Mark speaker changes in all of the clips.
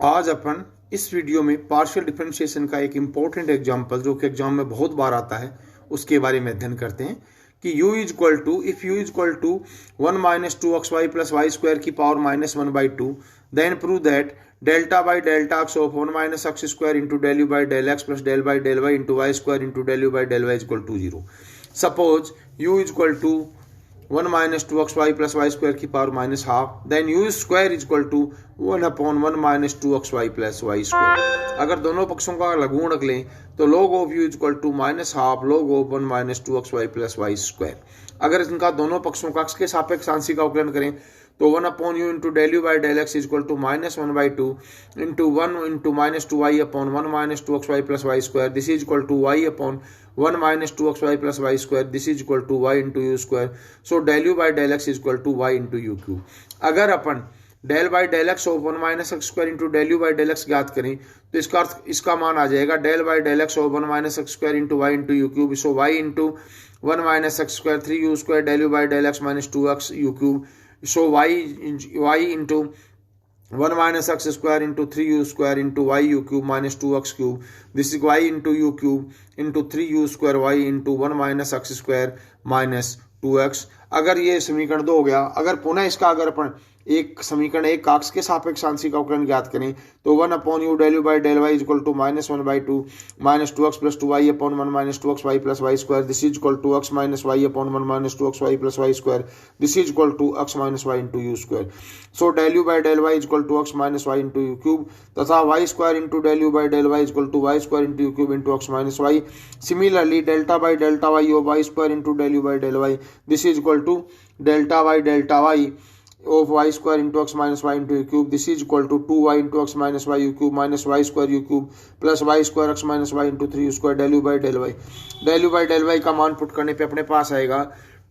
Speaker 1: आज अपन इस वीडियो में पार्शियल डिफरेंशिएशन का एक इम्पोर्टेंट एग्जांपल जो कि एग्जाम में बहुत बार आता है उसके बारे में अध्ययन करते हैं कि u is equal to if u is equal to 1 minus 2xy plus Y square की power minus 1/2 then prove that delta by delta X of 1 minus x square into del you by del X plus del by del Y into Y square into del you by del Y is equal to 0। Suppose u is equal to 1 minus 2xy plus Y square की power minus half then you square is equal to 1/1 minus 2xy plus Y square. अगर दोनों पक्षों का लघुगुणक लें तो log of u is equal to minus half log of 1 minus 2xy plus Y square. अगर इनका दोनों पक्षों का x के सापेक्ष आंशिक का अवकलन करें तो 1/u into del you by del X is equal to minus 1/2 into 1 into minus 2y upon 1 minus 2xy plus Y square this is equal to y upon 1 minus 2xy plus Y square this is equal to y into you square. So del you by del X is equal to y into you cube. अगर अपन del by del x of 1 minus x square into del you by del x ज्ञात करें तो इसका अर्थ इसका मान आ जाएगा del by del x of 1 minus x square into y into you cube. So y into 1 minus x square 3u square del you by del x minus 2x u cube. So y into 1 minus x square into 3u square into y u cube minus 2x cube. This is y into u cube into 3u square y into 1 minus x square minus 2x। अगर ये समीकरण 2 हो गया, अगर पुनः इसका अगर अपन एक समीकरण एक काक्स के सापेक्ष आंशिक अवकलन ज्ञात करें तो 1 upon u del you by del Y is equal to minus 1/2 minus 2x plus 2y upon 1 minus 2xy plus Y square this is equal to x minus y upon 1 minus 2xy plus Y square this is equal to x minus y into you square. So del you by del Y is equal to x minus y into you cube तथा y square into del you by del Y is equal to y square into you cube into x minus y। Similarly delta by delta y of y square into del you by del y this is equal to delta y of y square into x minus y into u cube this is equal to 2y into x minus y u cube minus y square u cube plus y square x minus y into 3u square del u by del y। del u by del y का मान put करने पे अपने पास आएगा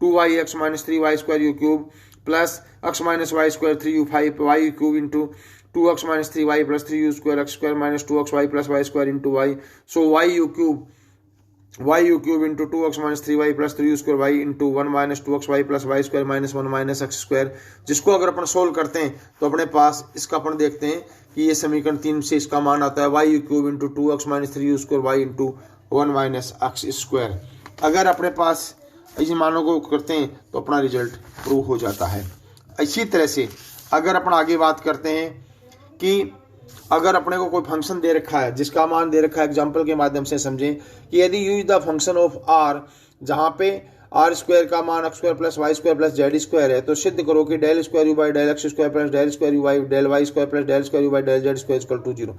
Speaker 1: 2yx minus 3y square u cube plus x minus y square 3u 5y u cube into 2x minus 3y plus 3u square x square minus 2xy plus y square into y। so y u cube into 2x minus 3y plus 3u square y into 1 minus 2xy plus y square minus 1 minus x square। जिसको अगर अपन solve करते हैं तो अपने पास इसका अपन देखते हैं कि ये समीकरण 3 से इसका मान आता है y u cube into 2x minus 3u square y into 1 minus x square। अगर अपने पास इस मानों को करते हैं तो अपना रिजल्ट प्रूव हो जाता है। इसी तरह से अगर अपन आगे बात करते हैं कि अगर अपने को कोई फंक्शन दे रखा है जिसका मान दे रखा है एग्जांपल के माध्यम से समझें कि यदि U is the function of R जहां पे आर स्क्वायर का मान X square plus Y square plus Z square है तो सिद्ध करो कि del square you by del x square plus del square you by del Y square plus del square you by del Z square equal to 0।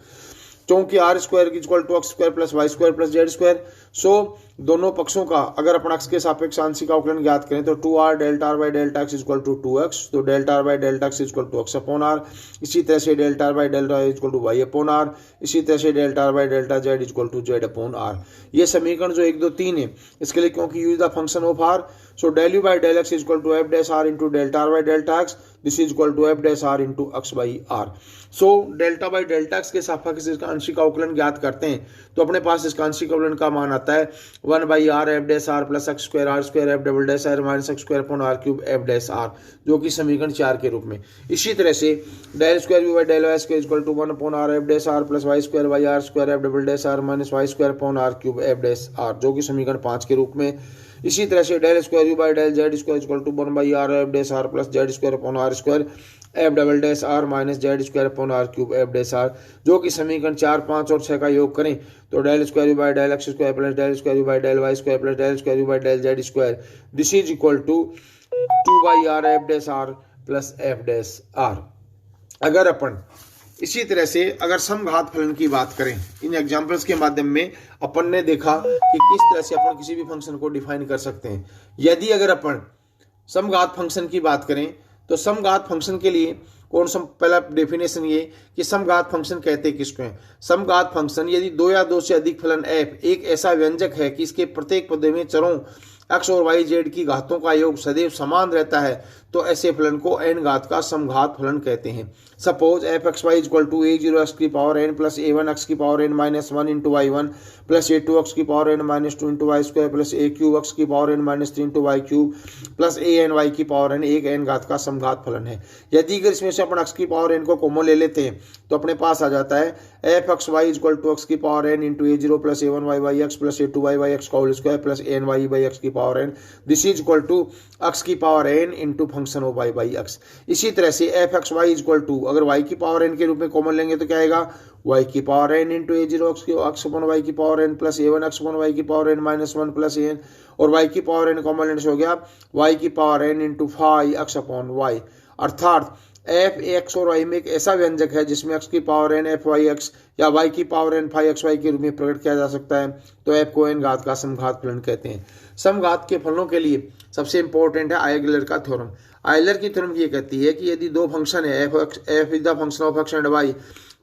Speaker 1: क्योंकि R square equal to X square plus Y square plus Z square. So दोनों पक्षों का अगर अपन x के सापेक्ष आंशिक का अवकलन ज्ञात करें तो 2r delta r by delta x equal to 2x तो delta r by delta x equal to x upon r. इसी तरह से delta r by delta equal to y upon r. इसी तरह से delta r by delta z equal to z upon r. ये समीकरण जो 1 2 3 है इसके लिए क्योंकि use the function of r so del you by del x equal to f dash r into delta r by delta x this is equal to f dash r into x by r. So delta by delta x के सापेक्ष इसका आंशिक अवकलन ज्ञात करते हैं तो अपने पास इसका आंशिक अवकलन का मान आता है 1 by r f dash r plus x square r square f double dash r minus x square upon r cube f dash r जो कि समीकरण 4 के रूप में। इसी तरह से del square you by del Y square equal to 1 upon r f dash r plus Y square y r square f double dash r minus y square upon r cube f dash r जो कि समीकरण 5 के रूप में। इसी तरह से del square you by del Z square equal to 1 by r f dash r plus Z square upon r square f double dash r minus z square upon r cube f dash r जो कि समीकरण 4 5 और 6 का योग करें तो del square you by del x square plus del square you by del Y square plus del square you by del Z square this is equal to 2 by r f dash r plus f dash r. अगर अपन इसी तरह से अगर समघात फलन की बात करें इन एग्जांपल्स के माध्यम में अपन ने देखा कि किस तरह से अपन किसी भी फंक्शन को डिफाइन कर सकते हैं। यदि अगर अपन समघात फंक्शन की बात करें तो समघात फंक्शन के लिए कौन सा पहला डेफिनेशन ये कि समघात फंक्शन कहते किसको हैं। समघात फंक्शन यदि 2 या 2 से अधिक फलन f एक ऐसा व्यंजक है कि इसके प्रत्येक पद में चरों x और y z की घातों का योग सदैव समान रहता है तो ऐसे फलन को n घात का समघात फलन कहते हैं। Suppose F x Y equal to a0 X की power n plus a1 X की power n minus 1 into y1 plus a2 X की power n minus 2 into Y square plus a cube X की power n minus 3 into Y cube plus an y की power n एक n घात का समघात फलन है। यदि अगर इसमें से अपन x की पावर n को कॉमन ले लेते हैं तो अपने पास आ जाता है F x Y equal to X की power n into a0 plus a1 y Y X plus a2 y Y X का whole square plus an y by X की power n। This is equal to X की power n into function of y by X. इसी तरह से F x Y equal to अगर y की power n के रूप में कॉमन लेंगे तो क्या आएगा y की power n into a0 X अपन y की power n plus a1 X अपन y की power n minus 1 plus an और y की पावर n कॉमन लेने से हो गया y की power n into phi X upon y। अर्थात एफ एक्स और वाई में एक ऐसा व्यंजक है जिसमें एक्स की power n F Y X या y की power n phi x Y के रूप में प्रकट किया जा सकता है। तो एफ को n घात का समघात फलन कहते हैं। समघात के फलनों के लिए सबसे इंपॉर्टेंट है आयलर का थ्योरम। आयलर की थ्योरम ये कहती है कि यदि दो फंक्शन है f is the function of x and y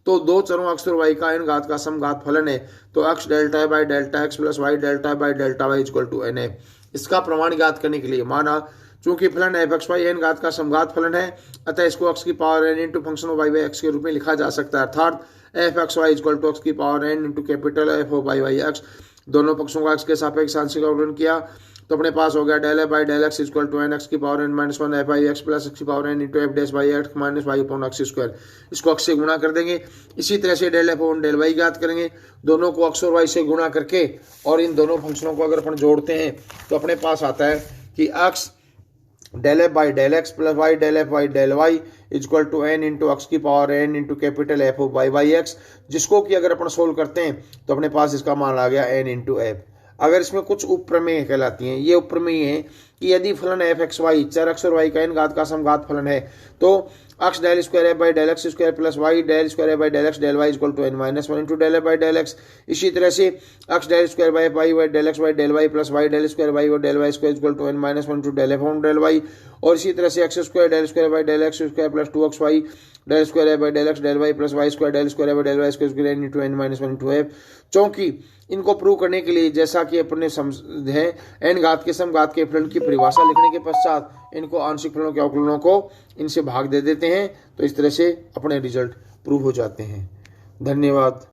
Speaker 1: तो दो चरों एक्स और वाई का n घात का समघात फलन है तो x delta by delta x plus y delta by delta y equal to n है। इसका प्रमाण ज्ञात करने के लिए माना चूंकि फलन एफ एक्स वाई n घात का समघात फलन है अतः इसको एक्स की power n into function of Y by X के रूप में लिखा जा सकता है। अर्थात F x Y equal to X की power n into capital F of Y by X. दोनों पक्षों का एक्स के सापेक्ष आंशिक अवकलन किया तो अपने पास हो गया del F by del x equal to N X की power n minus 1 F by X plus X की power n into F dash by X minus Y upon X square. इसको एक्स से गुणा कर देंगे। इसी तरह से del F on del Y ज्ञात करेंगे। दोनों को एक्स और वाई से गुणा करके और इन दोनों फंक्शनों को अगर अपन जोड़ते हैं तो अपने पास आता है कि X del F by del X plus Y del F by del Y equal to n into X की power n into capital F of Y by X. जिसको कि अगर अपन सोल्व करते हैं तो अपने पास इसका मान आ गया n इंटू एफ। अगर इसमें कुछ उपप्रमेय कहलाती हैं, ये उपप्रमेय है कि यदि फलन एफ एक्स वाई चर एक्स और वाई का n घात का समघात फलन है तो x del square f by del x square plus Y del square f by del x del Y equal to n minus 1 into del F by del x. इसी तरह से x del square by y by del x by del y plus Y del square by del Y square equal to n minus 1 into del F on del y. और इसी तरह से x square del square by del x square plus 2x y del square f by del x del y plus Y square del square by del Y square into n minus 1 into f. चूंकि इनको prove करने के लिए जैसा कि अपने समझ है n घात के समघात के फलन की परिभाषा लिखने के पश्चात इनको आंशिक फलनों के अवकलनों को इनसे भाग दे देते हैं तो इस तरह से अपने रिजल्ट प्रूव हो जाते हैं। धन्यवाद।